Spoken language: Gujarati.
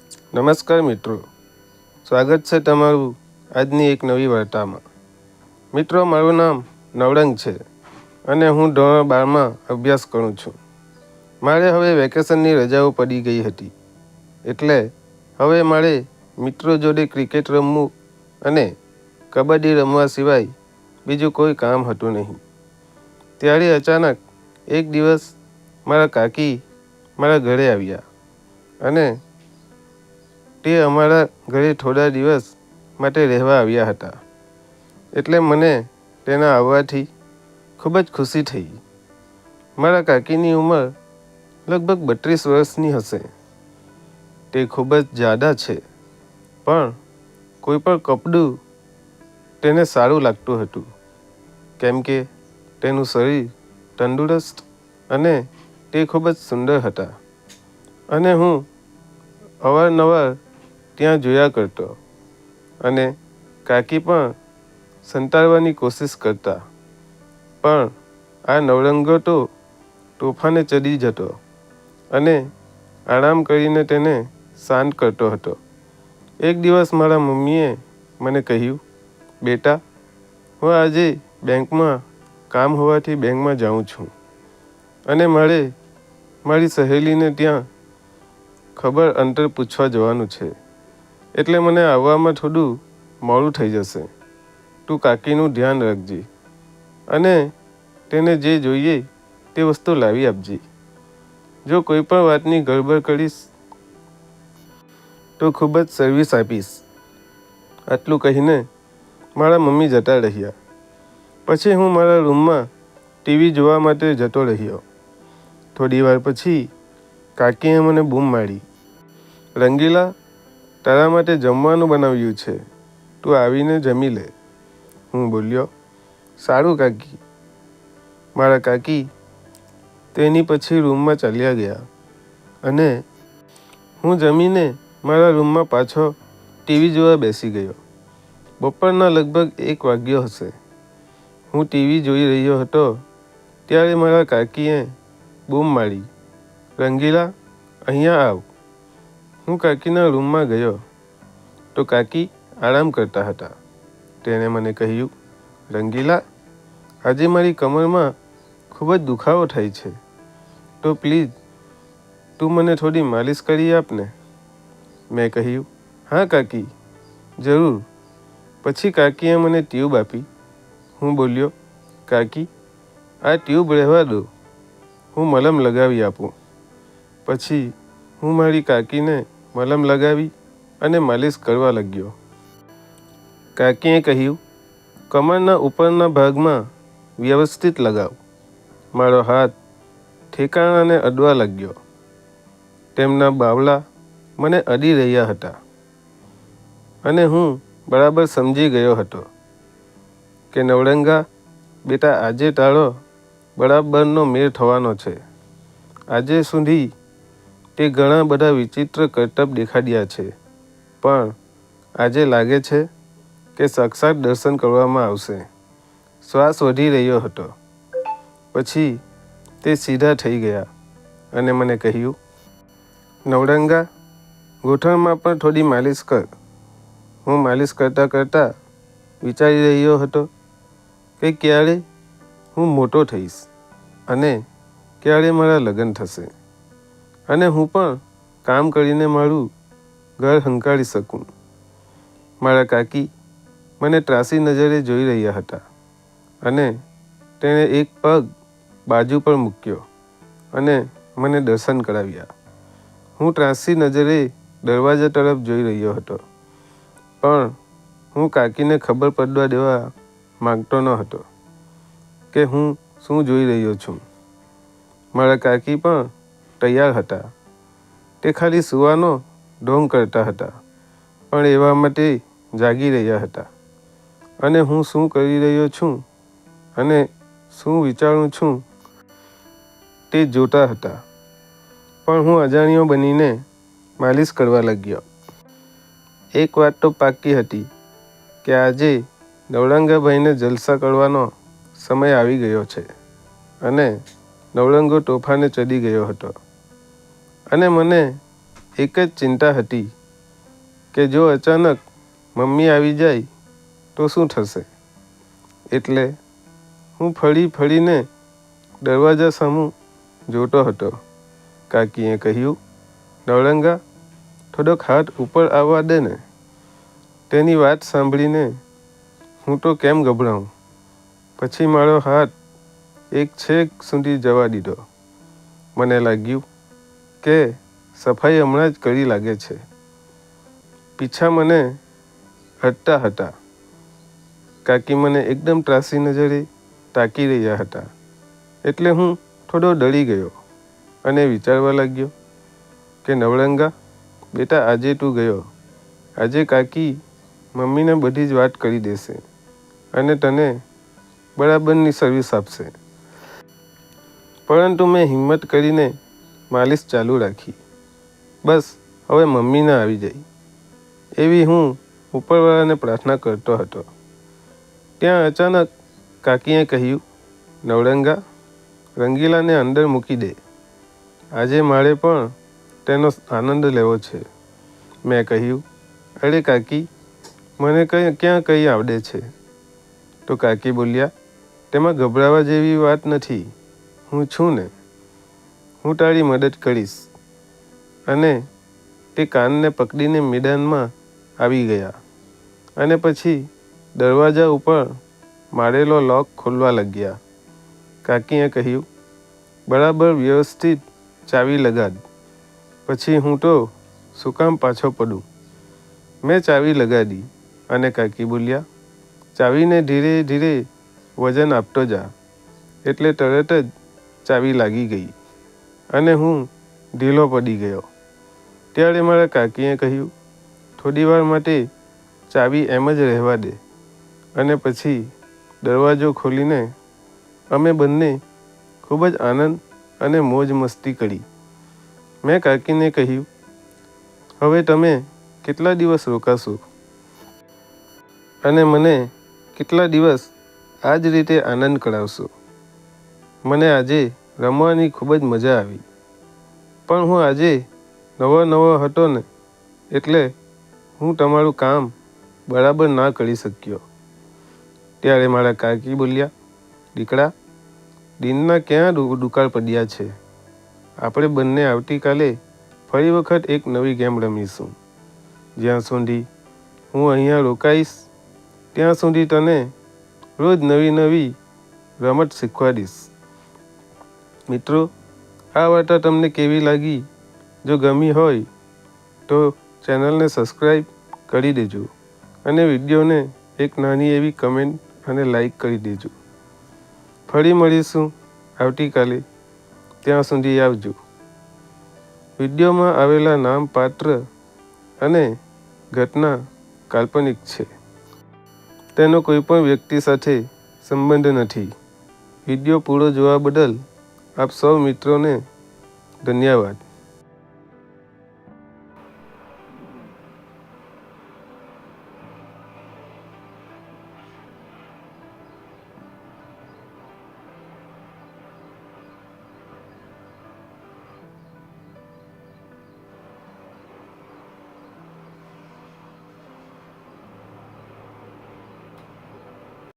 નમસ્કાર મિત્રો, સ્વાગત છે તમારું આજની એક નવી વાર્તામાં. મિત્રો, મારું નામ નવરંગ છે અને હું ધોરણ 12માં અભ્યાસ કરું છું. મારે હવે વેકેશનની રજાઓ પડી ગઈ હતી, એટલે હવે મારે મિત્રો જોડે ક્રિકેટ રમવું અને કબડ્ડી રમવા સિવાય બીજું કોઈ કામ હતું નહીં. ત્યારે અચાનક એક દિવસ મારા કાકી મારા ઘરે આવ્યા અને તે અમારા ઘરે થોડા દિવસ માટે રહેવા આવ્યા હતા. એટલે મને તેના આવવાથી ખૂબ જ ખુશી થઈ. મારા કાકીની ઉંમર લગભગ 32 વર્ષની હશે. તે ખૂબ જ જાડા છે, પણ કોઈ પણ કપડું તેને સારું લાગતું હતું, કેમ કે તેનું શરીર તંદુરસ્ત અને તે ખૂબ જ સુંદર હતા. અને હું અવારનવાર ત્યાં જોયા કરતો અને કાકી પણ સંતાડવાની કોશિશ કરતા, પણ આ નવરંગો તો તોફાને ચડી જતો અને આરામ કરીને તેને શાંત કરતો હતો. એક દિવસ મારા મમ્મીએ મને કહ્યું, બેટા, હું આજે બેંકમાં કામ હોવાથી બેંકમાં જાઉં છું અને મારે મારી સહેલીને ત્યાં ખબર અંતર પૂછવા જવાનું છે, એટલે મને આવવામાં થોડું મોડું થઈ જશે. તું કાકીનું ધ્યાન રાખજે અને તેને જે જોઈએ તે વસ્તુ લાવી આપજે. જો કોઈ પણ વાતની ગડબડ કરીશ તો ખૂબ જ સર્વિસ આપીશ. આટલું કહીને મારા મમ્મી જતા રહ્યા. પછી હું મારા રૂમમાં ટીવી જોવા માટે જતો રહ્યો. થોડી વાર પછી કાકીએ મને બૂમ મારી, રંગીલા, તારા માટે જમવાનું બનાવ્યું છે, તું આવીને જમી લે. હું બોલ્યો, સારું કાકી. મારા કાકી તેની પછી રૂમમાં ચાલ્યા ગયા અને હું જમીને મારા રૂમમાં પાછો ટીવી જોવા બેસી ગયો. બપોરના લગભગ 1 વાગ્યો હશે. હું ટીવી જોઈ રહ્યો હતો ત્યારે મારા કાકીએ બૂમ મારી, રંગીલા, અહીંયા આવ. હું કાકીના રૂમમાં ગયો તો કાકી આરામ કરતા હતા. તેણે મને કહ્યું, રંગીલા, આજે મારી કમરમાં ખૂબ જ દુખાવો થાય છે, તો પ્લીઝ તું મને થોડી માલિશ કરી આપ ને. મેં કહ્યું, હા કાકી, જરૂર. પછી કાકીએ મને ટ્યુબ આપી. હું બોલ્યો, કાકી, આ ટ્યુબ રહેવા દો, હું મલમ લગાવી આપું. પછી હું મારી કાકીને મલમ લગાવી અને માલિશ કરવા લાગ્યો. કાકીએ કહ્યું, કમરના ઉપરના ભાગમાં વ્યવસ્થિત લગાવ. મારો હાથ ઠેકાણાને અડવા લાગ્યો. તેમના બાવલા મને અડી રહ્યા હતા અને હું બરાબર સમજી ગયો હતો કે નવરંગા, બેટા, આજે તારો બરાબરનો મેળ થવાનો છે. આજે સુધી તે ઘણા બધા વિચિત્ર કરતબ દેખાડ્યા છે, પણ આજે લાગે છે કે સાક્ષાત દર્શન કરવામાં આવશે. શ્વાસ વધી રહ્યો હતો. પછી તે સીધા થઈ ગયા અને મને કહ્યું, નવરંગા, ગોઠણમાં પણ થોડી માલિશ કર. હું માલિશ કરતાં કરતાં વિચારી રહ્યો હતો કે ક્યારે હું મોટો થઈશ અને ક્યારે મારા લગ્ન થશે અને હું પણ કામ કરીને મારું ઘર હંકારી શકું. મારા કાકી મને ત્રાસી નજરે જોઈ રહ્યા હતા અને તેણે એક પગ બાજુ પર મૂક્યો અને મને દર્શન કરાવ્યા. હું ત્રાસી નજરે દરવાજા તરફ જોઈ રહ્યો હતો, પણ હું કાકીને ખબર પડવા દેવા માંગતો ન હતો કે હું શું જોઈ રહ્યો છું. મારા કાકી પણ તૈયાર હતા. તે ખાલી સૂવાનો ઢોંગ કરતા હતા, પણ એવામાં તે જાગી રહ્યા હતા અને હું શું કરી રહ્યો છું અને શું વિચારું છું તે જોતા હતા. પણ હું અજાણ્યો બનીને માલિશ કરવા લાગ્યો. એક વાત તો પાક્કી હતી કે આજે નવરંગાભાઈને જલસા કરવાનો સમય આવી ગયો છે અને નવરંગો તોફાને ચડી ગયો હતો અને મને એક જ ચિંતા હતી કે જો અચાનક મમ્મી આવી જાય તો શું થશે. એટલે હું ફળીને દરવાજા સામું જોતો હતો. કાકીએ કહ્યું, નવરંગા, થોડોક હાથ ઉપર આવવા દે ને. તેની વાત સાંભળીને હું તો કેમ ગભરાઉં. પછી મારો હાથ એક છેક સુધી જવા દીધો. મને લાગ્યું કે સફાઈ હમણાં જ કરી લાગે છે. પીછા મને હટતા હતા. કાકી મને એકદમ ત્રાસી નજરે તાકી રહ્યા હતા. એટલે હું થોડો ડરી ગયો અને વિચારવા લાગ્યો કે નવરંગા, બેટા, આજે તું ગયો. આજે કાકી મમ્મીને બધી જ વાત કરી દેશે અને તને બરાબરની સર્વિસ આપશે. પરંતુ મેં હિંમત કરીને માલિશ ચાલુ રાખી. બસ હવે મમ્મી ના આવી જાય એવી હું ઉપરવાળાને પ્રાર્થના કરતો હતો. ત્યાં અચાનક કાકીએ કહ્યું, નવરંગા, રંગીલાને અંદર મૂકી દે. આજે મારે પણ તેનો આનંદ લેવો છે. મેં કહ્યું, અરે કાકી, મને ક્યાં કંઈ આવડે છે. તો કાકી બોલ્યા, તેમાં ગભરાવા જેવી વાત નથી. હું છું ને, હું તારી મદદ કરીશ. અને તે કાનને પકડીને મેદાનમાં આવી ગયા અને પછી દરવાજા ઉપર મારેલો લોક ખોલવા લાગ્યા. કાકીએ કહ્યું, બરાબર વ્યવસ્થિત ચાવી લગાડ. પછી હું તો શું કામ પાછો પડું. મેં ચાવી લગાડી અને કાકી બોલ્યા, ચાવીને ધીરે ધીરે વજન આપતો જા. એટલે તરત જ ચાવી લાગી ગઈ અને હું ઢીલો પડી ગયો. ત્યારે મારા કાકીએ કહ્યું, થોડી વાર માટે ચાવી એમ જ રહેવા દે. અને પછી દરવાજો ખોલીને અમે બંને ખૂબ જ આનંદ અને મોજ મસ્તી કરી. મેં કાકીને કહ્યું, હવે તમે કેટલા દિવસ રોકાશો અને મને કેટલા દિવસ આ જ રીતે આનંદ કરાવશો. મને આજે રમવાની ખૂબ જ મજા આવી, પણ હું આજે નવો હતો ને, એટલે હું તમારું કામ બરાબર ના કરી શક્યો. ત્યારે મારા કાકી બોલ્યા, દીકરા, દિનના ક્યાં દુકાળ પડ્યા છે. આપણે બંને આવતીકાલે ફરી વખત એક નવી ગેમ રમીશું. જ્યાં સુધી હું અહીંયા રોકાઈશ ત્યાં સુધી તને રોજ નવી રમત શીખવાડીશ. મિત્રો, આ વાર્તા તમને કેવી લાગી? જો ગમી હોય તો ચેનલને સબસ્ક્રાઈબ કરી દેજો અને વિડીયોને એક નાની એવી કમેન્ટ અને લાઈક કરી દેજો. ફરી મળીશું આવતીકાલે. ત્યાં સુધી આવજો. વિડીયોમાં આવેલા નામ, પાત્ર અને ઘટના કાલ્પનિક છે. તેનો કોઈ પણ વ્યક્તિ સાથે સંબંધ નથી. વિડીયો પૂરો જોવા બદલ આપ સૌ મિત્રોને ધન્યવાદ.